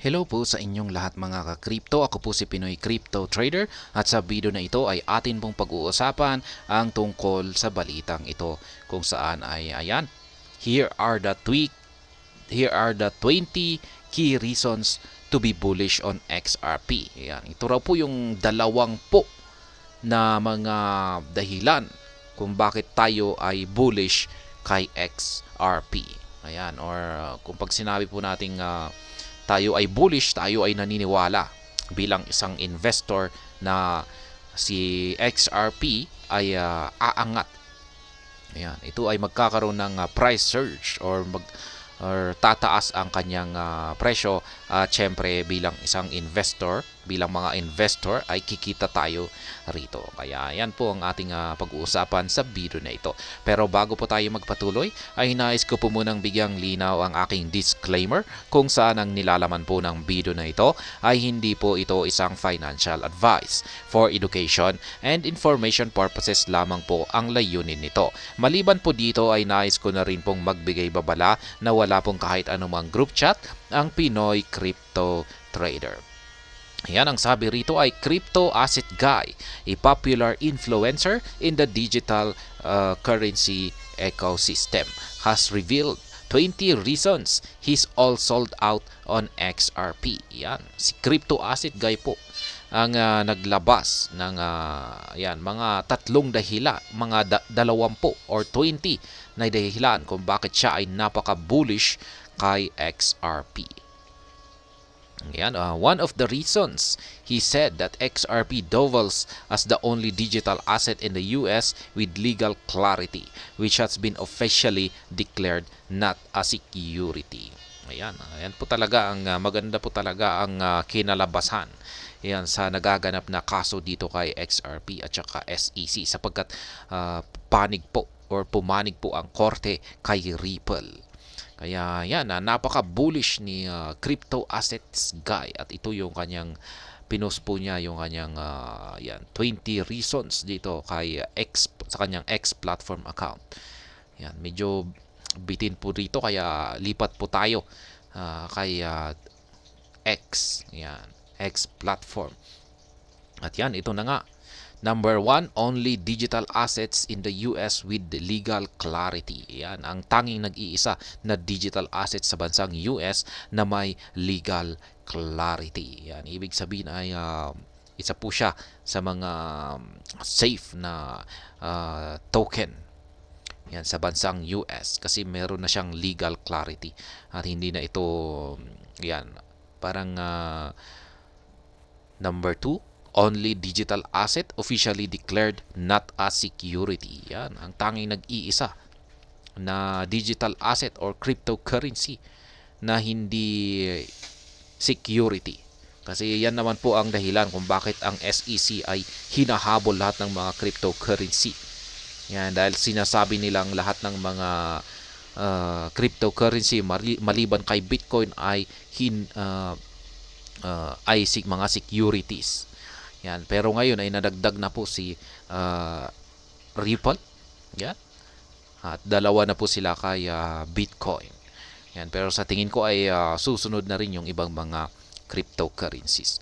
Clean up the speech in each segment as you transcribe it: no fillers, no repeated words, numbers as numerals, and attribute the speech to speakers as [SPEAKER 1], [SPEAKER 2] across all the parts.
[SPEAKER 1] Hello po sa inyong lahat mga ka-crypto. Ako po si Pinoy Crypto Trader at sa video na ito ay atin pong pag-uusapan ang tungkol sa balitang ito kung saan ay ayan. Here are the 20 key reasons to be bullish on XRP. Ayan, ito raw po yung 20 na mga dahilan kung bakit tayo ay bullish kay XRP. Ayan, or kung pag sinabi po nating tayo ay bullish, tayo ay naniniwala bilang isang investor na si XRP ay aangat. Ayan, ito ay magkakaroon ng price surge or tataas ang kanyang presyo at syempre bilang isang investor, bilang mga investor ay kikita tayo rito. Kaya yan po ang ating pag-uusapan sa video na ito. Pero bago po tayo magpatuloy ay nais ko po munang bigyang linaw ang aking disclaimer kung saan ang nilalaman po ng video na ito ay hindi po ito isang financial advice. For education and information purposes lamang po ang layunin nito. Maliban po dito ay nais ko na rin pong magbigay babala na wala pong kahit anumang group chat ang Pinoy Crypto Trader. Yan ang sabi rito ay Crypto Asset Guy, a popular influencer in the digital currency ecosystem, has revealed 20 reasons he's all sold out on XRP. Yan, si Crypto Asset Guy po ang naglabas ng yan, mga tatlong dahilan, mga 20 or 20 na dahilan kung bakit siya ay napaka-bullish kay XRP. Yan, one of the reasons he said that XRP doubles as the only digital asset in the US with legal clarity, which has been officially declared not a security. Ayan, ayan po talaga ang maganda po talaga ang kinalabasan. Yan sa nagaganap na kaso dito kay XRP at saka SEC sapagkat panig po or pumanig po ang korte kay Ripple. Kaya yan, napaka-bullish ni Crypto Assets Guy at ito yung kanyang pinost po niya yung kanyang yan 20 reasons dito kay sa kanyang X platform account. Yan, medyo bitin po dito kaya lipat po tayo kay X. Yan, X platform. At yan, ito na nga. Number 1, only digital assets in the US with legal clarity. Yan, ang tanging nag-iisa na digital assets sa bansang US na may legal clarity. Yan, ibig sabihin ay isa po siya sa mga safe na token. Yan, sa bansang US kasi meron na siyang legal clarity at hindi na ito yan, parang number 2, only digital asset officially declared not a security. Yan, ang tanging nag-iisa na digital asset or cryptocurrency na hindi security. Kasi yan naman po ang dahilan kung bakit ang SEC ay hinahabol lahat ng mga cryptocurrency. Yan, dahil sinasabi nilang lahat ng mga cryptocurrency maliban kay Bitcoin ay mga securities. Yan, pero ngayon ay nadagdag na po si Ripple. Yan. At dalawa na po sila kay Bitcoin. Yan, pero sa tingin ko ay susunod na rin yung ibang mga cryptocurrencies.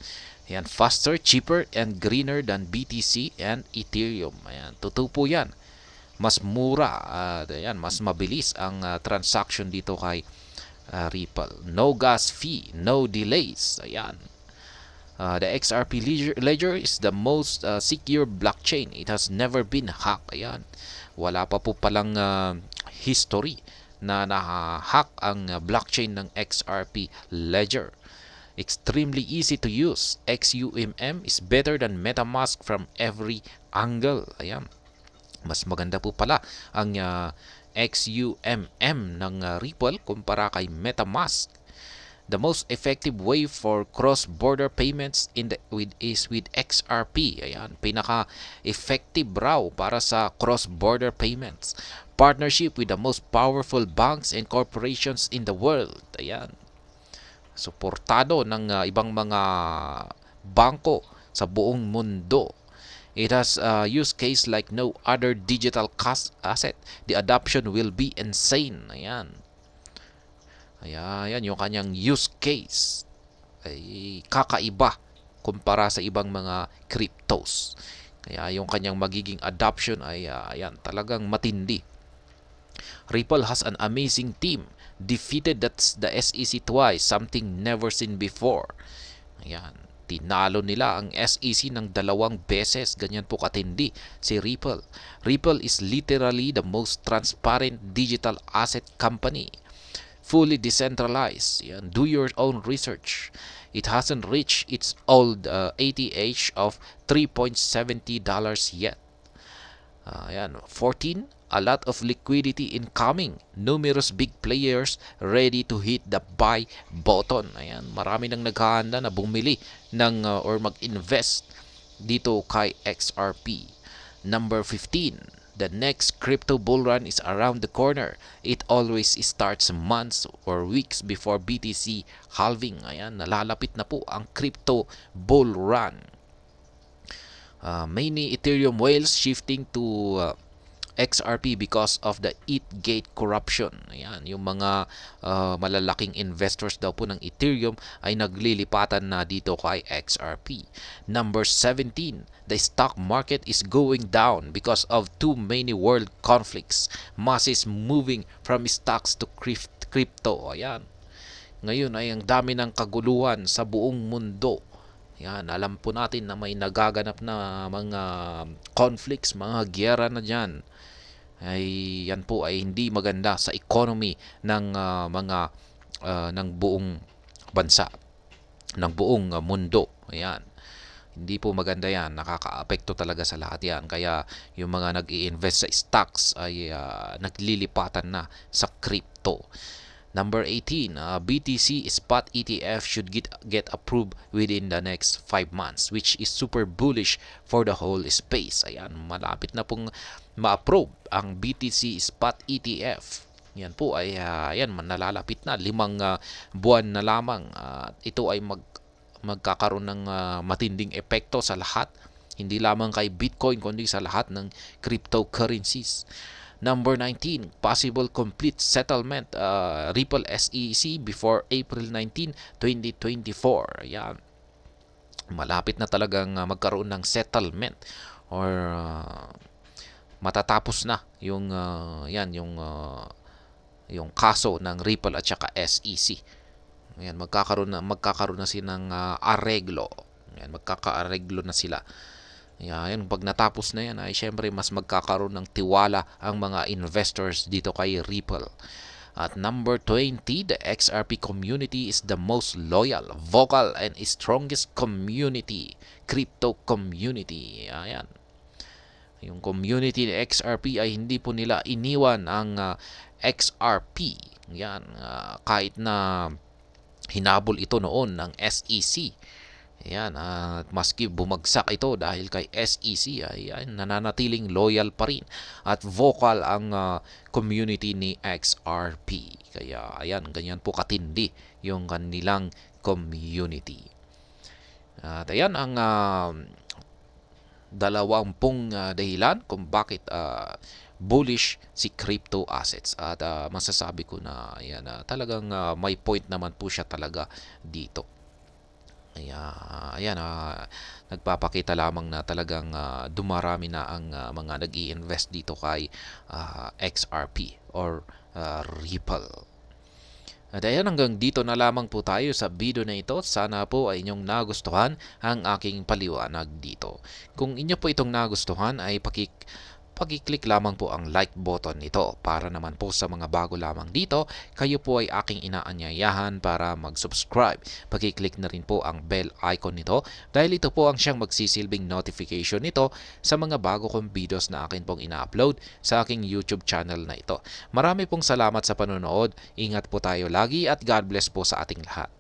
[SPEAKER 1] Yan, faster, cheaper, and greener than BTC and Ethereum. Ayan, totoo po yan. Mas mura, ayan, mas mabilis ang transaction dito kay Ripple. No gas fee, no delays. Ayan. The XRP ledger is the most secure blockchain. It has never been hacked. Ayan. Wala pa po palang history na na-hack ang blockchain ng XRP ledger. Extremely easy to use. XUMM is better than MetaMask from every angle. Ayan. Mas maganda po pala ang XUMM ng Ripple kumpara kay MetaMask. The most effective way for cross-border payments is with XRP. Ayan, pinaka-effective raw para sa cross-border payments. Partnership with the most powerful banks and corporations in the world. Ayan. Suportado ng ibang mga bangko sa buong mundo. It has a use case like no other digital asset. The adoption will be insane. Ayan. Ayan, yung kanyang use case. ay kakaiba kumpara sa ibang mga cryptos. Kaya yung kanyang magiging adoption ay ayan, talagang matindi. Ripple has an amazing team. Defeated the SEC twice, something never seen before. Ayan, tinalo nila ang SEC ng 2 beses. Ganyan po katindi si Ripple. Ripple is literally the most transparent digital asset company. Fully decentralized. Yan, do your own research. It hasn't reached its old ATH of $3.70 yet. Ayan, 14, a lot of liquidity incoming. Numerous big players ready to hit the buy button. Ayan, marami nang naghahanda na bumili ng or mag-invest dito kay XRP. Number 15, the next crypto bull run is around the corner. It always starts months or weeks before BTC halving. Ayan, nalalapit na po ang crypto bull run. Many Ethereum whales shifting to XRP because of the ETHgate corruption. Ayan, yung mga malalaking investors daw po ng Ethereum ay naglilipatan na dito kay XRP. Number 17, the stock market is going down because of too many world conflicts. Masses moving from stocks to crypto. Ayan. Ngayon ay ang dami ng kaguluhan sa buong mundo. Yan, alam po natin na may nagaganap na mga conflicts, mga giyera na dyan. Ay yan po ay hindi maganda sa economy ng ng buong bansa, ng buong mundo. Ayan. Hindi po maganda yan. Nakakaapekto talaga sa lahat yan. Kaya yung mga nag-i-invest sa stocks ay naglilipatan na sa crypto. Number 18, BTC spot ETF should get approved within the next 5 months, which is super bullish for the whole space. Ayan, malapit na pong ma-approve ang BTC spot ETF. Yan po ay ayan, nalalapit na 5 buwan na lamang. Ito ay magkakaroon ng matinding epekto sa lahat, hindi lamang kay Bitcoin kundi sa lahat ng cryptocurrencies. Number 19, possible complete settlement Ripple SEC before April 19, 2024. Ayan. Malapit na talagang magkaroon ng settlement or matatapos na yung yung kaso ng Ripple at saka SEC. Ayan, magkakaroon na sila ng areglo. Ayan, magkakaareglo na sila. Yan, pag natapos na yan ay syempre mas magkakaroon ng tiwala ang mga investors dito kay Ripple. At number 20, the XRP community is the most loyal, vocal, and strongest community, crypto community. Ayan. Yung community ng XRP ay hindi po nila iniwan ang XRP. Yan, kahit na hinabol ito noon ng SEC. Ayan, at maski bumagsak ito dahil kay SEC ay nananatiling loyal pa rin at vocal ang community ni XRP. Kaya ayan, ganyan po katindi yung kanilang community. At ayan ang 20 dahilan kung bakit bullish si crypto assets. At masasabi ko na ayan, talagang may point naman po siya talaga dito. Ayan, nagpapakita lamang na talagang dumarami na ang mga nag-i-invest dito kay XRP or Ripple. At ayan, hanggang dito na lamang po tayo sa video na ito. Sana po ay inyong nagustuhan ang aking paliwanag dito. Kung inyo po itong nagustuhan ay pag-click lamang po ang like button nito para naman po sa mga bago lamang dito, kayo po ay aking inaanyayahan para mag-subscribe. Pag-click na rin po ang bell icon nito dahil ito po ang siyang magsisilbing notification nito sa mga bago kong videos na akin pong ina-upload sa aking YouTube channel na ito. Marami pong salamat sa panonood. Ingat po tayo lagi at God bless po sa ating lahat.